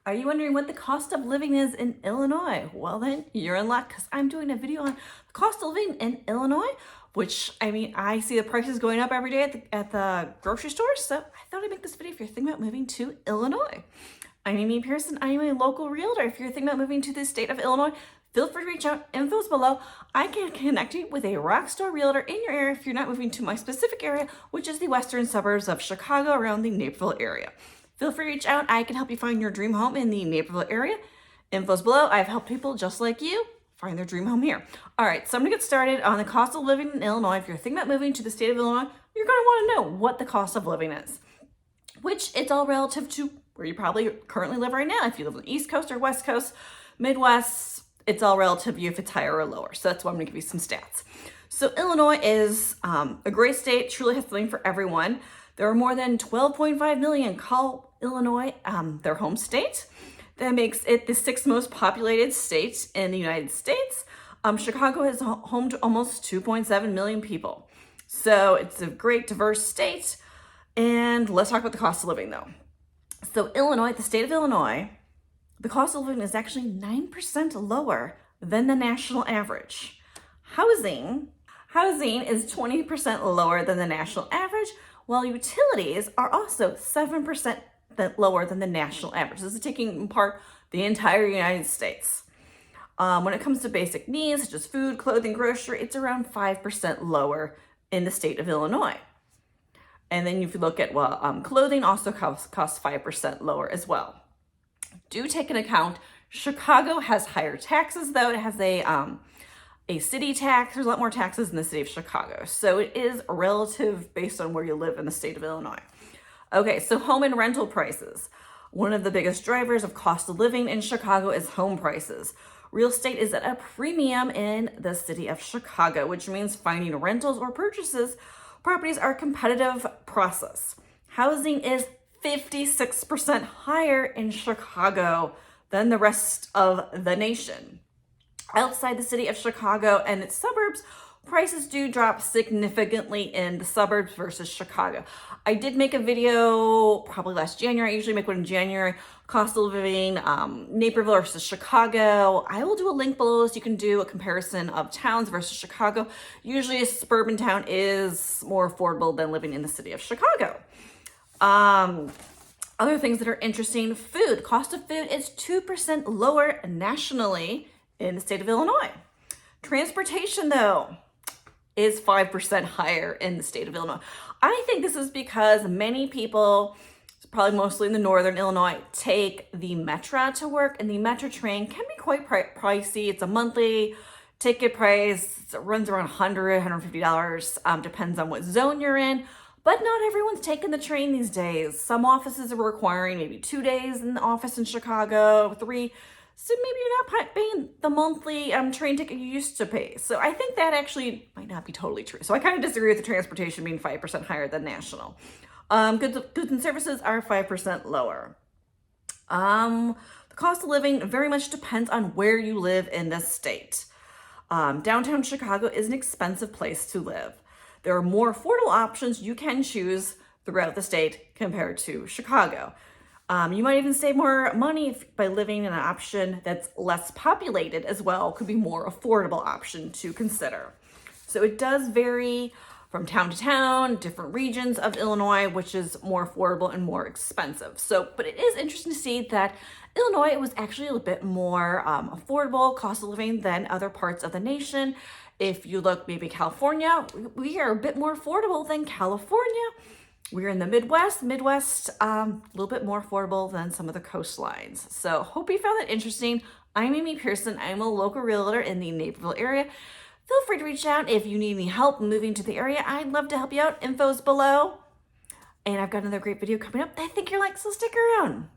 Are you wondering what the cost of living is in Illinois? Well, then you're in luck because I'm doing a video on the cost of living in Illinois, which I see the prices going up every day at the grocery store. So I thought I'd make this video if you're thinking about moving to Illinois. I'm Amy Pearson. I am a local realtor. If you're thinking about moving to the state of Illinois, feel free to reach out. Info's below. I can connect you with a rockstar realtor in your area if you're not moving to my specific area, which is the western suburbs of Chicago around the Naperville area. Feel free to reach out. I can help you find your dream home in the Naperville area. Info's below. I've helped people just like you find their dream home here. All right, so I'm gonna get started on the cost of living in Illinois. If you're thinking about moving to the state of Illinois, you're gonna wanna know what the cost of living is, which it's all relative to where you probably currently live right now. If you live on the East Coast or West Coast, Midwest, it's all relative to you if it's higher or lower. So that's why I'm gonna give you some stats. So Illinois is a great state, truly has something for everyone. There are more than 12.5 million call Illinois their home state. That makes it the sixth most populated state in the United States. Chicago is home to almost 2.7 million people. So it's a great diverse state. And let's talk about the cost of living though. So Illinois, the state of Illinois, the cost of living is actually 9% lower than the national average. Housing is 20% lower than the national average, while utilities are also 7% lower than the national average. This is taking part the entire United States. When it comes to basic needs, such as food, clothing, grocery, it's around 5% lower in the state of Illinois. And then if you look at, clothing also costs 5% lower as well. Do take into account, Chicago has higher taxes though. It has a city tax. There's a lot more taxes in the city of Chicago. So it is relative based on where you live in the state of Illinois. Okay, so home and rental prices. One of the biggest drivers of cost of living in Chicago is home prices. Real estate is at a premium in the city of Chicago, which means finding rentals or properties are a competitive process. Housing is 56% higher in Chicago than the rest of the nation. Outside the city of Chicago and its suburbs, prices do drop significantly in the suburbs versus Chicago. I did make a video probably last January. I usually make one in January. Cost of living, Naperville versus Chicago. I will do a link below so you can do a comparison of towns versus Chicago. Usually a suburban town is more affordable than living in the city of Chicago. Other things that are interesting, food. Cost of food is 2% lower nationally in the state of Illinois. Transportation though is 5% higher in the state of Illinois. I think this is because many people, probably mostly in the northern Illinois, take the Metro to work, and the Metro train can be quite pricey. It's a monthly ticket price. It runs around $100, $150, depends on what zone you're in. But not everyone's taking the train these days. Some offices are requiring maybe 2 days in the office in Chicago, 3. So maybe you're not paying the monthly train ticket you used to pay. So I think that actually might not be totally true. So I kind of disagree with the transportation being 5% higher than national. Goods and services are 5% lower. The cost of living very much depends on where you live in the state. Downtown Chicago is an expensive place to live. There are more affordable options you can choose throughout the state compared to Chicago. You might even save more money by living in an option that's less populated as well, could be more affordable option to consider. So it does vary from town to town, different regions of Illinois, which is more affordable and more expensive. So, but it is interesting to see that Illinois was actually a little bit more affordable cost of living than other parts of the nation. If you look maybe California, we are a bit more affordable than California. We're in the Midwest, a little bit more affordable than some of the coastlines. So hope you found that interesting. I'm Amy Pearson. I'm a local realtor in the Naperville area. Feel free to reach out if you need any help moving to the area. I'd love to help you out. Info's below. And I've got another great video coming up I think you'll like, so stick around.